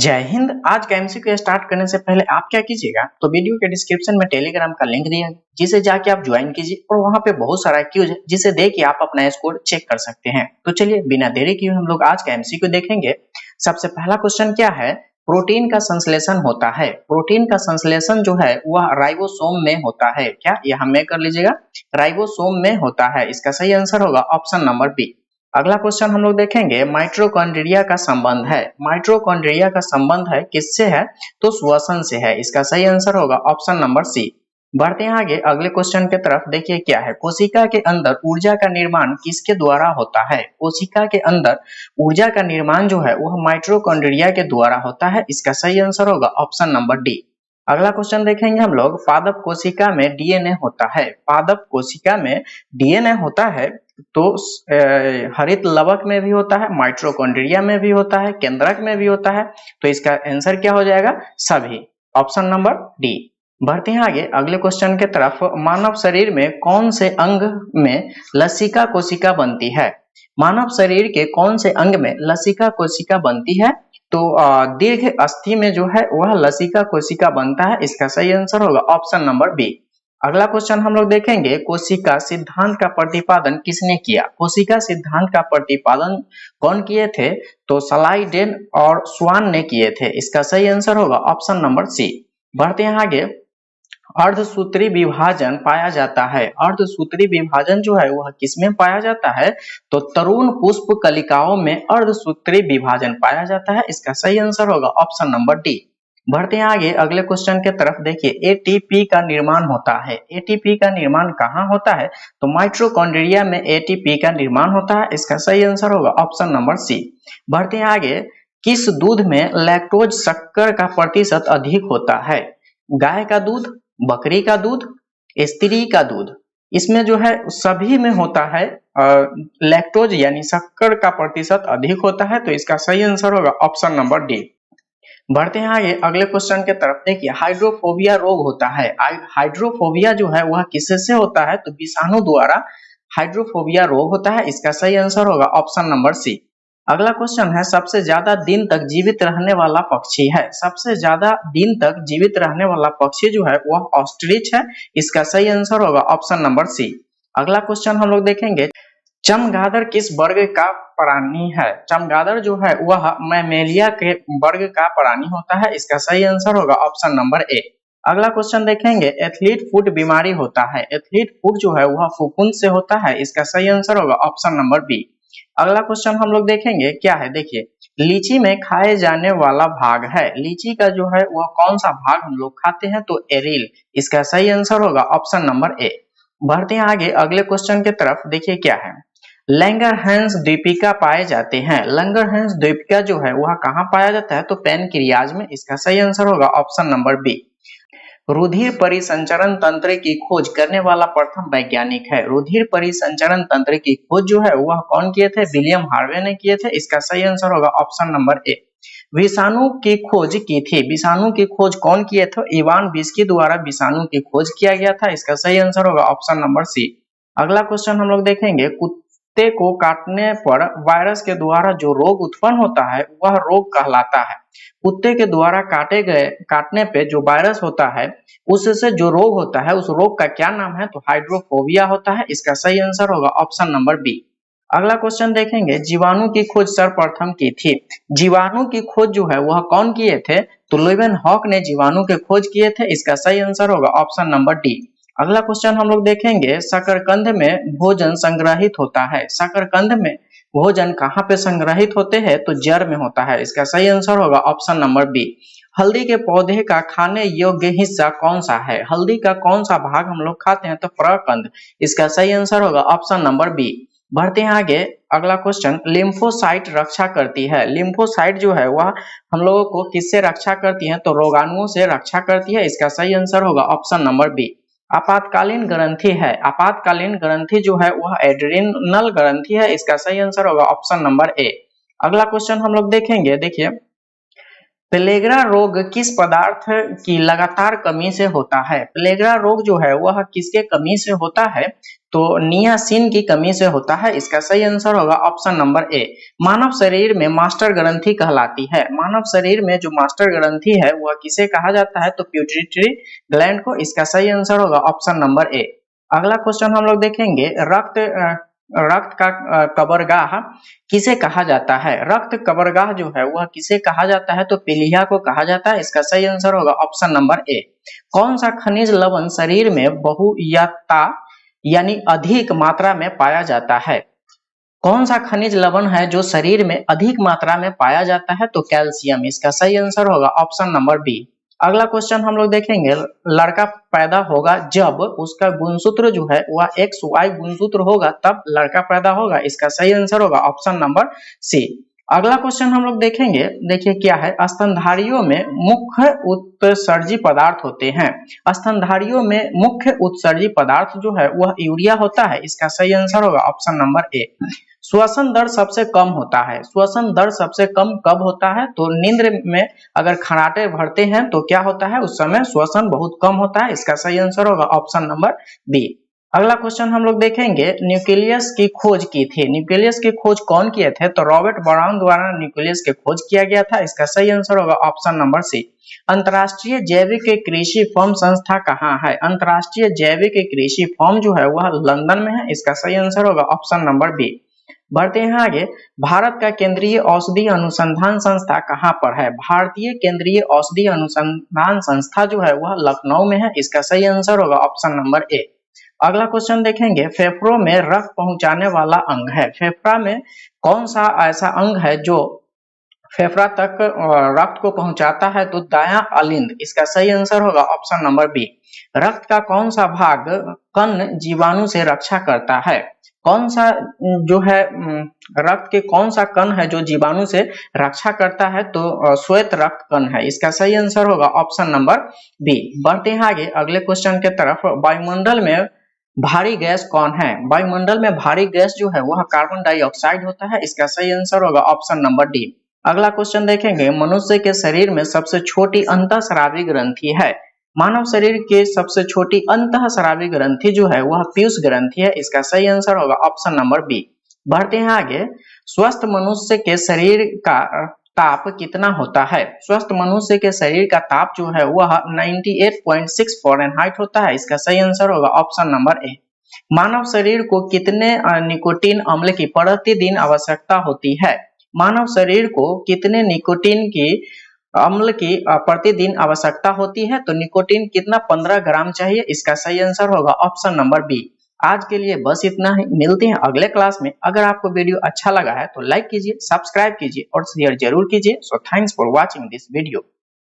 जय हिंद। आज का एमसीक्यू स्टार्ट करने से पहले आप क्या कीजिएगा, तो वीडियो के डिस्क्रिप्शन में टेलीग्राम का लिंक दिया है, जिसे जाके आप ज्वाइन कीजिए और वहां पे बहुत सारा क्यूज है जिसे देख के आप अपना स्कोर चेक कर सकते हैं। तो चलिए बिना देरी किए हम लोग आज का एमसीक्यू देखेंगे। सबसे पहला क्वेश्चन क्या है, प्रोटीन का संश्लेषण होता है। प्रोटीन का संश्लेषण जो है वह राइबोसोम में होता है। क्या यह में कर लीजिएगा, राइबोसोम में होता है। इसका सही आंसर होगा ऑप्शन नंबर बी। अगला क्वेश्चन हम लोग देखेंगे, माइटोकॉन्ड्रिया का संबंध है। माइटोकॉन्ड्रिया का संबंध है किससे है, तो श्वसन से है। इसका सही आंसर होगा ऑप्शन नंबर सी। बढ़ते हैं आगे अगले क्वेश्चन की तरफ। देखिए क्या है, कोशिका के अंदर ऊर्जा का निर्माण किसके द्वारा होता है। कोशिका के अंदर ऊर्जा का निर्माण जो है वह माइटोकॉन्ड्रिया के द्वारा होता है। इसका सही आंसर होगा ऑप्शन नंबर डी। अगला क्वेश्चन देखेंगे हम लोग, पादप कोशिका में डीएनए होता है। पादप कोशिका में डीएनए होता है तो हरित लवक में भी होता है, माइटोकॉन्ड्रिया में भी होता है, केंद्रक में भी होता है। तो इसका आंसर क्या हो जाएगा, सभी, ऑप्शन नंबर डी। बढ़ते हैं आगे अगले क्वेश्चन के तरफ। मानव शरीर में कौन से अंग में लसिका कोशिका बनती है। मानव शरीर के कौन से अंग में लसिका कोशिका बनती है, तो दीर्घ अस्थि में जो है वह लसिका कोशिका बनता है। इसका सही आंसर होगा ऑप्शन नंबर बी। अगला क्वेश्चन हम लोग देखेंगे, कोशिका सिद्धांत का प्रतिपादन किसने किया। कोशिका सिद्धांत का प्रतिपादन कौन किए थे, तो स्लाइडेन और स्वान ने किए थे। इसका सही आंसर होगा ऑप्शन नंबर सी। बढ़ते हैं आगे, अर्धसूत्री विभाजन पाया जाता है। अर्धसूत्री विभाजन जो है वह किसमें पाया जाता है, तो तरुण पुष्प कलिकाओं में अर्धसूत्री विभाजन पाया जाता है। इसका सही आंसर होगा ऑप्शन नंबर डी। बढ़ते हैं आगे अगले क्वेश्चन के तरफ। देखिए एटीपी का निर्माण होता है। एटीपी का निर्माण कहाँ होता है, तो माइटोकॉन्ड्रिया में एटीपी का निर्माण होता है। इसका सही आंसर होगा ऑप्शन नंबर सी। बढ़ते हैं आगे, किस दूध में लैक्टोज शक्कर का प्रतिशत अधिक होता है। गाय का दूध, बकरी का दूध, स्त्री का दूध, इसमें जो है सभी में होता है लैक्टोज यानी शक्कर का प्रतिशत अधिक होता है। तो इसका सही आंसर होगा ऑप्शन नंबर डी। बढ़ते हैं आगे अगले क्वेश्चन के तरफ। देखिए हाइड्रोफोबिया रोग होता है। हाइड्रोफोबिया जो है वह किससे होता है, तो विषाणु द्वारा हाइड्रोफोबिया रोग होता है। इसका सही आंसर होगा ऑप्शन नंबर सी। अगला क्वेश्चन है, सबसे ज्यादा दिन तक जीवित रहने वाला पक्षी है। सबसे ज्यादा दिन तक जीवित रहने वाला पक्षी जो है वह ऑस्ट्रिच है। इसका सही आंसर होगा ऑप्शन नंबर सी। अगला क्वेश्चन हम लोग देखेंगे, चमगादड़ किस वर्ग का प्राणी है। चमगादड़ जो है वह मैमेलिया के वर्ग का प्राणी होता है। इसका सही आंसर होगा ऑप्शन नंबर ए। अगला क्वेश्चन देखेंगे, एथलीट फुट बीमारी होता है। एथलीट फुट जो है वह फफूंद से होता है। इसका सही आंसर होगा ऑप्शन नंबर बी। अगला क्वेश्चन हम लोग देखेंगे क्या है, देखिए लीची में खाए जाने वाला भाग है। लीची का जो है वह कौन सा भाग हम लोग खाते हैं, तो एरिल। इसका सही आंसर होगा ऑप्शन नंबर ए। बढ़ते हैं आगे अगले क्वेश्चन की तरफ। देखिए क्या है, लैंगरहैंस द्वीपिका पाए जाते हैं। लैंगरहैंस द्वीपिका जो है वह कहाँ पाया जाता है, तो पैनक्रियाज में। इसका सही आंसर होगा ऑप्शन नंबर बी। रुधिर परिसंचरण तंत्र की खोज करने वाला प्रथम वैज्ञानिक है। रुधिर परिसंचरण तंत्र की खोज जो है वह कौन किए थे, विलियम हार्वे ने किए थे। इसका सही आंसर होगा ऑप्शन नंबर ए। विषाणु की खोज की थी। विषाणु की खोज कौन किए थे, इवान बिस्की द्वारा विषाणु की खोज किया गया था। इसका सही आंसर होगा ऑप्शन नंबर सी। अगला क्वेश्चन हम लोग देखेंगे, कुत्ते को काटने पर वायरस के द्वारा जो रोग उत्पन्न होता है वह रोग कहलाता है। कुत्ते के द्वारा काटने पे जो वायरस होता है उससे जो रोग होता है उस रोग का क्या नाम है, तो हाइड्रोफोबिया होता है। इसका सही आंसर होगा ऑप्शन नंबर बी। अगला क्वेश्चन देखेंगे, जीवाणु की खोज सर्वप्रथम की थी। जीवाणु की खोज जो है वह कौन किए थे, तो लुईवन हॉक ने जीवाणु के खोज किए थे। इसका सही आंसर होगा ऑप्शन नंबर डी। अगला क्वेश्चन हम लोग देखेंगे, शकरकंद में भोजन संग्रहित होता है। शकरकंद में भोजन कहाँ पे संग्रहित होते हैं, तो जड़ में होता है। इसका सही आंसर होगा ऑप्शन नंबर बी। हल्दी के पौधे का खाने योग्य हिस्सा कौन सा है। हल्दी का कौन सा भाग हम लोग खाते हैं, तो प्रकंद। इसका सही आंसर होगा ऑप्शन नंबर बी। बढ़ते हैं आगे अगला क्वेश्चन, लिम्फोसाइट रक्षा करती है। लिम्फोसाइट जो है वह हम लोगों को किससे रक्षा करती है, तो रोगाणुओं से रक्षा करती है। इसका सही आंसर होगा ऑप्शन नंबर बी। आपातकालीन ग्रंथि है। आपातकालीन ग्रंथि जो है वह एड्रिनल ग्रंथि है। इसका सही आंसर होगा ऑप्शन नंबर ए। अगला क्वेश्चन हम लोग देखेंगे, देखिए प्लेगरा रोग किस पदार्थ की लगातार कमी से होता है। प्लेगरा रोग जो है वह किसके कमी से होता है, तो नियासिन की कमी से होता है। इसका सही आंसर होगा ऑप्शन नंबर ए। मानव शरीर में मास्टर ग्रंथि कहलाती है। मानव शरीर में जो मास्टर ग्रंथि है वह किसे कहा जाता है? तो पिट्यूटरी ग्लैंड को। इसका सही आंसर होगा ऑप्शन नंबर ए। अगला क्वेश्चन हम लोग देखेंगे, रक्त का कबरगाह किसे कहा जाता है? रक्त कबरगाह जो है वह किसे कहा जाता है? तो पीलिया को कहा जाता है। इसका सही आंसर होगा ऑप्शन नंबर ए। कौन सा खनिज लवण शरीर में बहुयता यानी अधिक मात्रा में पाया जाता है? कौन सा खनिज लवण है जो शरीर में अधिक मात्रा में पाया जाता है? तो कैल्शियम। इसका सही आंसर होगा ऑप्शन नंबर बी। अगला क्वेश्चन हम लोग देखेंगे, लड़का पैदा होगा जब उसका गुणसूत्र जो है वह XY गुणसूत्र होगा तब लड़का पैदा होगा। इसका सही आंसर होगा ऑप्शन नंबर सी। अगला क्वेश्चन हम लोग देखेंगे, देखिए क्या है, स्तनधारियों में मुख्य उत्सर्जी पदार्थ होते हैं। स्तनधारियों में मुख्य उत्सर्जी पदार्थ जो है वह यूरिया होता है। इसका सही आंसर होगा ऑप्शन नंबर ए। श्वसन दर सबसे कम होता है। श्वसन दर सबसे कम कब होता है? तो नींद में अगर खर्राटे भरते हैं तो क्या होता है? उस समय श्वसन बहुत कम होता है। इसका सही आंसर होगा ऑप्शन नंबर बी। अगला क्वेश्चन हम लोग देखेंगे, न्यूक्लियस की खोज की थी। न्यूक्लियस की खोज कौन किए थे? तो रॉबर्ट ब्राउन द्वारा न्यूक्लियस की खोज किया गया था। इसका सही आंसर होगा ऑप्शन नंबर सी। अंतर्राष्ट्रीय जैविक कृषि फर्म संस्था कहाँ है? अंतर्राष्ट्रीय जैविक कृषि फर्म जो है वह लंदन में है। इसका सही आंसर होगा ऑप्शन नंबर बी। बढ़ते हैं आगे, भारत का केंद्रीय औषधि अनुसंधान संस्था कहाँ पर है? भारतीय केंद्रीय औषधि अनुसंधान संस्था जो है वह लखनऊ में है। इसका सही आंसर होगा ऑप्शन नंबर ए। अगला क्वेश्चन देखेंगे, फेफड़ों में रक्त पहुंचाने वाला अंग है। फेफड़ा में कौन सा ऐसा अंग है जो फेफड़ा तक रक्त को पहुंचाता है? तो दायां अलिंद। इसका सही आंसर होगा ऑप्शन नंबर बी। रक्त का कौन सा भाग कण जीवाणु से रक्षा करता है? कौन सा जो है रक्त के कौन सा कण है जो जीवाणु से रक्षा करता है? तो श्वेत रक्त कण है। इसका सही आंसर होगा ऑप्शन नंबर बी। बढ़ते हैं आगे अगले क्वेश्चन के तरफ, वायुमंडल में भारी गैस कौन है? वायुमंडल में भारी गैस जो है वह कार्बन डाइऑक्साइड होता है। इसका सही आंसर होगा ऑप्शन नंबर डी। अगला क्वेश्चन देखेंगे, मनुष्य के शरीर में सबसे छोटी अंतःस्रावी ग्रंथि है। मानव शरीर के सबसे छोटी अंतःस्रावी ग्रंथि जो है वह पीयूष ग्रंथि है। इसका सही आंसर होगा ऑप्शन नंबर बी। बढ़ते हैं आगे, स्वस्थ मनुष्य के शरीर का ताप कितना होता है? स्वस्थ मनुष्य के शरीर का ताप जो है वह 98.6 फ़ारेनहाइट होता है। इसका सही आंसर होगा ऑप्शन नंबर ए। मानव शरीर को कितने निकोटीन अम्ल की प्रतिदिन आवश्यकता होती है? मानव शरीर को कितने निकोटीन की अम्ल की प्रतिदिन आवश्यकता होती है? तो निकोटीन कितना? 15 ग्राम चाहिए। इसका सही आंसर होगा ऑप्शन नंबर बी। आज के लिए बस इतना ही, मिलते हैं अगले क्लास में। अगर आपको वीडियो अच्छा लगा है तो लाइक कीजिए, सब्सक्राइब कीजिए और शेयर जरूर कीजिए। So thanks for watching this video.